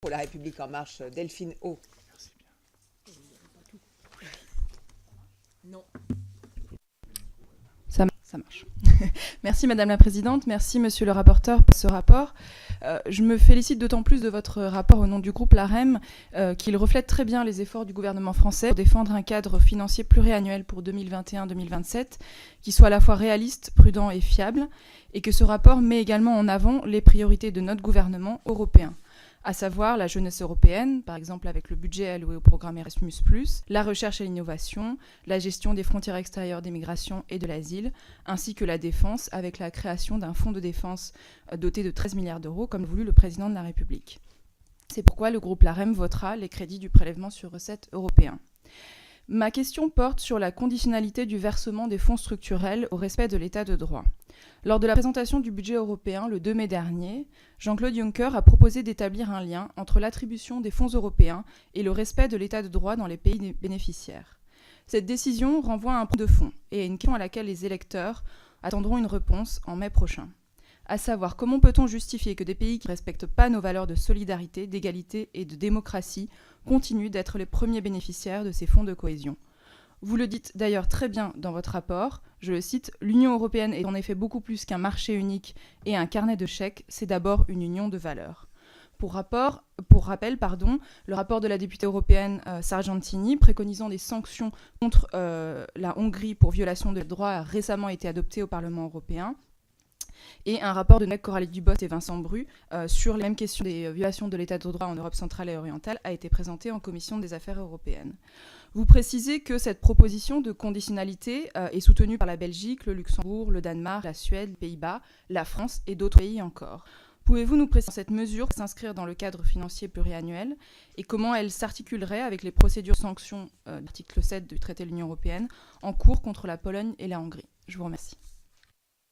Pour La République En Marche, Delphine O. Merci bien. Non. Ça marche. Merci Madame la Présidente, merci Monsieur le rapporteur pour ce rapport. Je me félicite d'autant plus de votre rapport au nom du groupe LAREM qu'il reflète très bien les efforts du gouvernement français pour défendre un cadre financier pluriannuel pour 2021-2027 qui soit à la fois réaliste, prudent et fiable, et que ce rapport met également en avant les priorités de notre gouvernement européen, à savoir la jeunesse européenne, par exemple avec le budget alloué au programme Erasmus+, la recherche et l'innovation, la gestion des frontières extérieures des migrations et de l'asile, ainsi que la défense avec la création d'un fonds de défense doté de 13 milliards d'euros, comme voulu le président de la République. C'est pourquoi le groupe LAREM votera les crédits du prélèvement sur recettes européen. Ma question porte sur la conditionnalité du versement des fonds structurels au respect de l'état de droit. Lors de la présentation du budget européen le 2 mai dernier, Jean-Claude Juncker a proposé d'établir un lien entre l'attribution des fonds européens et le respect de l'état de droit dans les pays bénéficiaires. Cette décision renvoie à un point de fond et à une question à laquelle les électeurs attendront une réponse en mai prochain. À savoir, comment peut-on justifier que des pays qui ne respectent pas nos valeurs de solidarité, d'égalité et de démocratie continuent d'être les premiers bénéficiaires de ces fonds de cohésion ? Vous le dites d'ailleurs très bien dans votre rapport, je le cite, « L'Union européenne est en effet beaucoup plus qu'un marché unique et un carnet de chèques, c'est d'abord une union de valeurs ». Pour rappel, le rapport de la députée européenne Sargentini préconisant des sanctions contre la Hongrie pour violation de droits a récemment été adopté au Parlement européen. Et un rapport de notre collègue Coralie Dubost et Vincent Bru sur les mêmes questions des violations de l'état de droit en Europe centrale et orientale a été présenté en commission des affaires européennes. Vous précisez que cette proposition de conditionnalité est soutenue par la Belgique, le Luxembourg, le Danemark, la Suède, les Pays-Bas, la France et d'autres pays encore. Pouvez-vous nous préciser cette mesure s'inscrire dans le cadre financier pluriannuel et comment elle s'articulerait avec les procédures sanctions de l'article 7 du traité de l'Union européenne en cours contre la Pologne et la Hongrie ? Je vous remercie.